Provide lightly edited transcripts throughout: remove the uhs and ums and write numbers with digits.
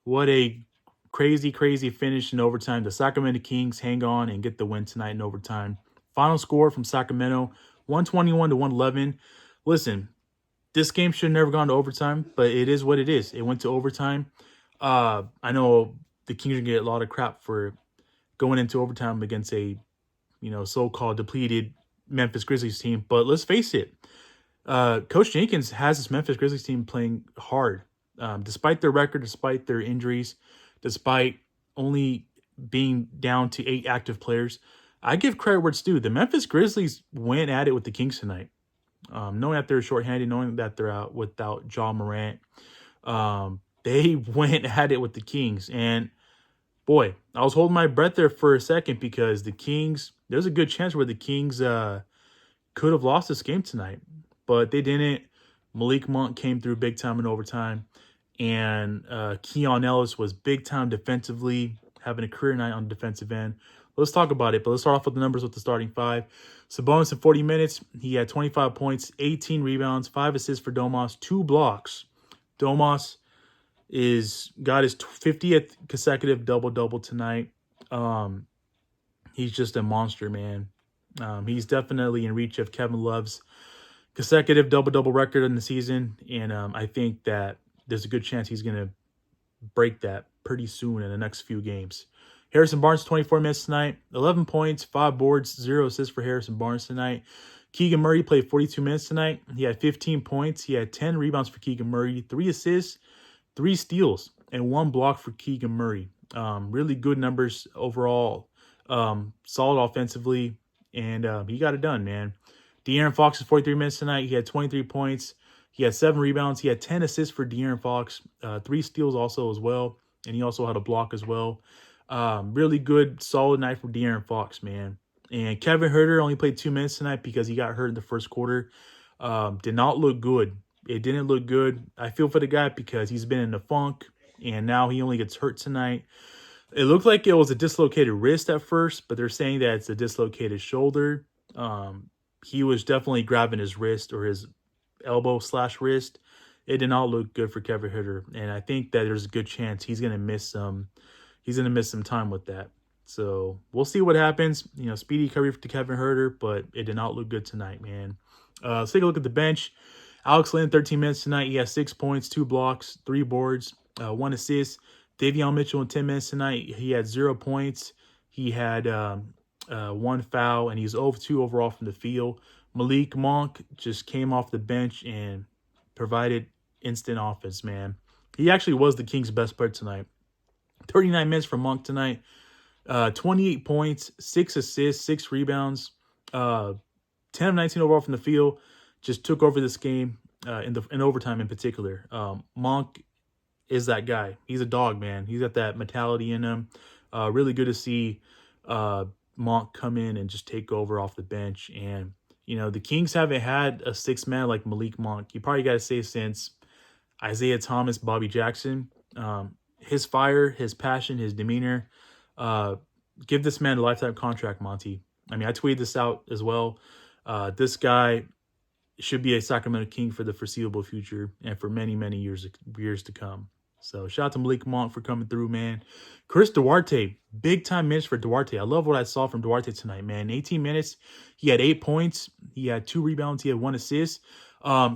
What a crazy, crazy finish in overtime. The Sacramento Kings hang on and get the win tonight in overtime. Final score from Sacramento, 121 to 111. Listen, this game should have never gone to overtime, but it is what it is. It went to overtime. I know the Kings are gonna get a lot of crap for going into overtime against a so-called depleted Memphis Grizzlies team, but let's face it, Coach Jenkins has this Memphis Grizzlies team playing hard, despite their record, despite their injuries, despite only being down to 8 active players. I give credit where it's due. The Memphis Grizzlies went at it with the Kings tonight, knowing that they're shorthanded, knowing that they're out without Ja Morant. They went at it with the Kings, and boy, I was holding my breath there for a second because the Kings. There's a good chance where the Kings could have lost this game tonight, but they didn't. Malik Monk came through big time in overtime, and Keon Ellis was big time defensively, having a career night on the defensive end. Let's talk about it, but let's start off with the numbers with the starting five. Sabonis in 40 minutes, he had 25 points, 18 rebounds, 5 assists for Domas, 2 blocks. Domas got his 50th consecutive double-double tonight. He's just a monster, man. He's definitely in reach of Kevin Love's consecutive double-double record in the season, and I think that there's a good chance he's going to break that pretty soon in the next few games. Harrison Barnes, 24 minutes tonight, 11 points, 5 boards, 0 assists for Harrison Barnes tonight. Keegan Murray played 42 minutes tonight. He had 15 points. He had 10 rebounds for Keegan Murray, 3 assists, 3 steals, and 1 block for Keegan Murray. Really good numbers overall. Solid offensively, and he got it done, man. De'Aaron Fox is 43 minutes tonight. He had 23 points. He had 7 rebounds. He had 10 assists for De'Aaron Fox, 3 steals also as well, and he also had a block as well. Really good, solid night for De'Aaron Fox, man. And Kevin Huerter only played 2 minutes tonight because he got hurt in the first quarter. Did not look good. It didn't look good. I feel for the guy because he's been in the funk, and now he only gets hurt tonight. It looked like it was a dislocated wrist at first, but they're saying that it's a dislocated shoulder. He was definitely grabbing his wrist or his elbow/wrist. It did not look good for Kevin Huerter, and I think that there's a good chance he's gonna miss some. He's gonna miss some time with that. So we'll see what happens. Speedy recovery to Kevin Huerter, but it did not look good tonight, man. Let's take a look at the bench. Alex Len, 13 minutes tonight. He has 6 points, 2 blocks, 3 boards, 1 assist. Davion Mitchell in 10 minutes tonight. He had 0 points. He had 1 foul, and he's 0-2 overall from the field. Malik Monk just came off the bench and provided instant offense, man. He actually was the Kings' best player tonight. 39 minutes for Monk tonight. 28 points, 6 assists, 6 rebounds, 10 of 19 overall from the field. Just took over this game in overtime in particular. Monk is that guy. He's a dog, man. He's got that mentality in him. Really good to see Monk come in and just take over off the bench. And, the Kings haven't had a 6-man like Malik Monk. You probably got to say since Isaiah Thomas, Bobby Jackson. His fire, his passion, his demeanor. Give this man a lifetime contract, Monty. I mean, I tweeted this out as well. This guy should be a Sacramento King for the foreseeable future and for many, many years to come. So shout out to Malik Monk for coming through, man. Chris Duarte, big time minutes for Duarte. I love what I saw from Duarte tonight, man. 18 minutes. He had 8 points. He had 2 rebounds. He had 1 assist.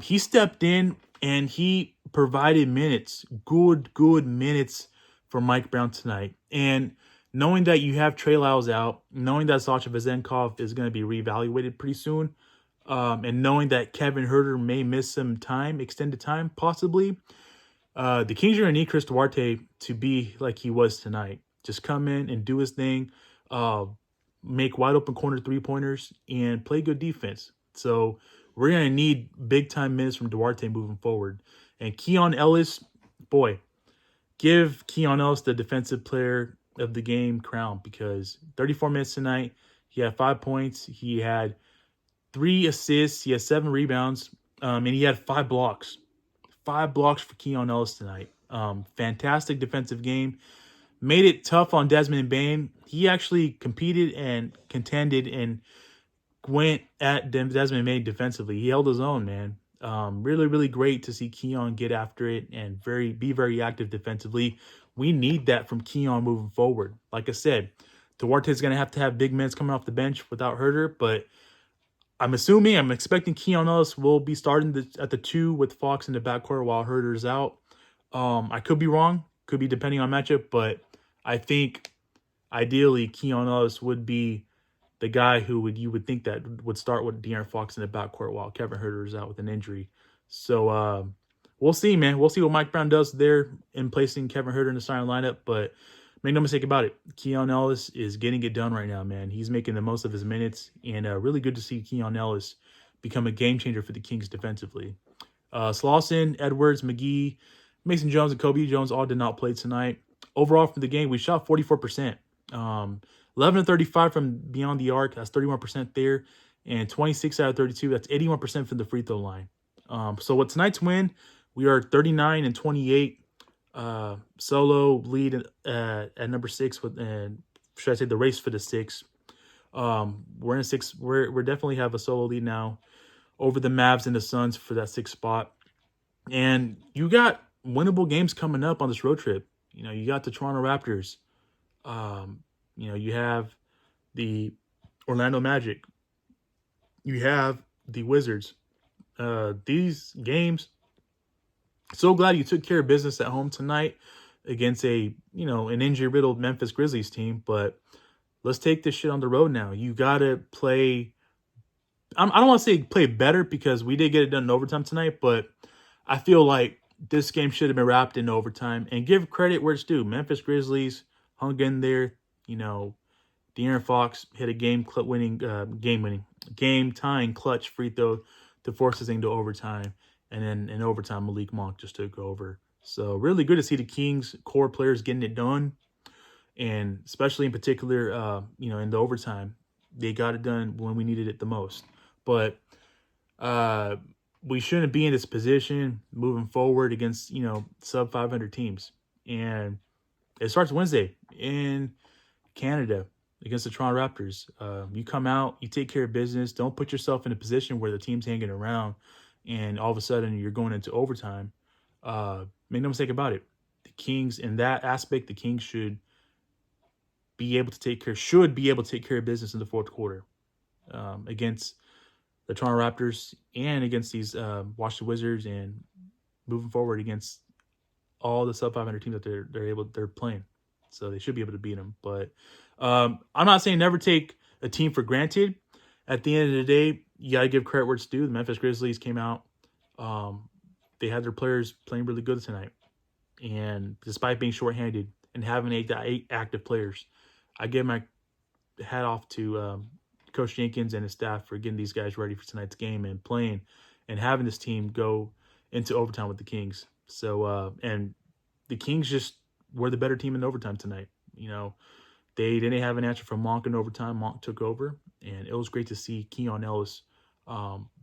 He stepped in and he provided minutes, good minutes for Mike Brown tonight. And knowing that you have Trey Lyles out, knowing that Sasha Vezenkov is going to be reevaluated pretty soon, and knowing that Kevin Huerter may miss some time, extended time, possibly, the Kings are going to need Chris Duarte to be like he was tonight. Just come in and do his thing, make wide open corner 3-pointers, and play good defense. So we're going to need big-time minutes from Duarte moving forward. And Keon Ellis, boy, give Keon Ellis the defensive player of the game crown because 34 minutes tonight, he had 5 points, he had 3 assists, he had 7 rebounds, and he had 5 blocks. 5 blocks for Keon Ellis tonight. Fantastic defensive game. Made it tough on Desmond Bane. He actually competed and contended and went at Desmond Bane defensively. He held his own, man. Really, really great to see Keon get after it and be very active defensively. We need that from Keon moving forward. Like I said, Duarte's going to have big minutes coming off the bench without Herter, but I'm expecting Keon Ellis will be starting at the 2 with Fox in the backcourt while Herter's out. I could be wrong, could be depending on matchup, but I think ideally Keon Ellis would be the guy who you would think that would start with De'Aaron Fox in the backcourt while Kevin Herter is out with an injury. So we'll see, man. We'll see what Mike Brown does there in placing Kevin Herter in the starting lineup. But make no mistake about it, Keon Ellis is getting it done right now, man. He's making the most of his minutes, and really good to see Keon Ellis become a game changer for the Kings defensively. Slauson, Edwards, McGee, Mason Jones, and Kobe Jones all did not play tonight. Overall, for the game, we shot 44%. 11 of 35 from beyond the arc. That's 31% there. And 26 out of 32. That's 81% from the free throw line. So with tonight's win, we are 39 and 28. Solo lead at number 6 with, and should I say the race for the 6. We're in 6. We're definitely have a solo lead now over the Mavs and the Suns for that 6th spot. And you got winnable games coming up on this road trip. You know, you got the Toronto Raptors. You know, you have the Orlando Magic. You have the Wizards. These games, so glad you took care of business at home tonight against an injury-riddled Memphis Grizzlies team. But let's take this shit on the road now. You got to play. I don't want to say play better because we did get it done in overtime tonight, but I feel like this game should have been wrapped in overtime. And give credit where it's due. Memphis Grizzlies hung in there. You know, De'Aaron Fox hit a game-tying clutch free throw to force this thing to overtime. And then in overtime, Malik Monk just took over. So really good to see the Kings core players getting it done. And especially in particular, in the overtime, they got it done when we needed it the most. But we shouldn't be in this position moving forward against, sub-500 teams. And it starts Wednesday in Canada against the Toronto Raptors. You come out, you take care of business. Don't put yourself in a position where the team's hanging around and all of a sudden you're going into overtime. Make no mistake about it. The Kings, in that aspect, the Kings should be able to take care of business in the 4th quarter against the Toronto Raptors and against these Washington Wizards, and moving forward against all the sub-500 teams that they're playing. So they should be able to beat them. But I'm not saying never take a team for granted. At the end of the day, you got to give credit where it's due. The Memphis Grizzlies came out. They had their players playing really good tonight. And despite being shorthanded and having 8 active players, I give my hat off to Coach Jenkins and his staff for getting these guys ready for tonight's game and playing and having this team go into overtime with the Kings. So, and the Kings just were the better team in overtime tonight. They didn't have an answer from Monk in overtime. Monk took over, and it was great to see Keon Ellis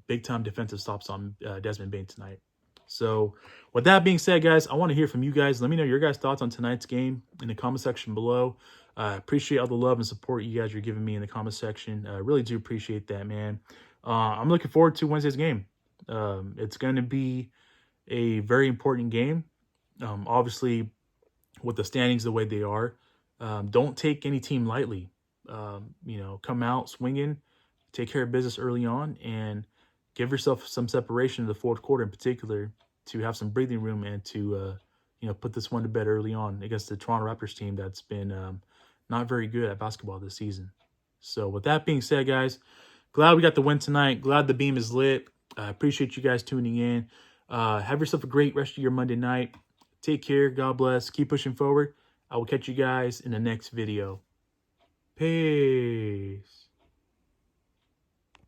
big-time defensive stops on Desmond Bane tonight. So with that being said, guys, I want to hear from you guys. Let me know your guys' thoughts on tonight's game in the comment section below. Appreciate all the love and support you guys are giving me in the comment section. I really do appreciate that, man. I'm looking forward to Wednesday's game. It's going to be a very important game. Obviously, with the standings the way they are, don't take any team lightly. Come out swinging, take care of business early on, and give yourself some separation in the 4th quarter in particular to have some breathing room and to, put this one to bed early on against the Toronto Raptors team that's been not very good at basketball this season. So with that being said, guys, glad we got the win tonight. Glad the beam is lit. I appreciate you guys tuning in. Have yourself a great rest of your Monday night. Take care. God bless. Keep pushing forward. I will catch you guys in the next video. Peace.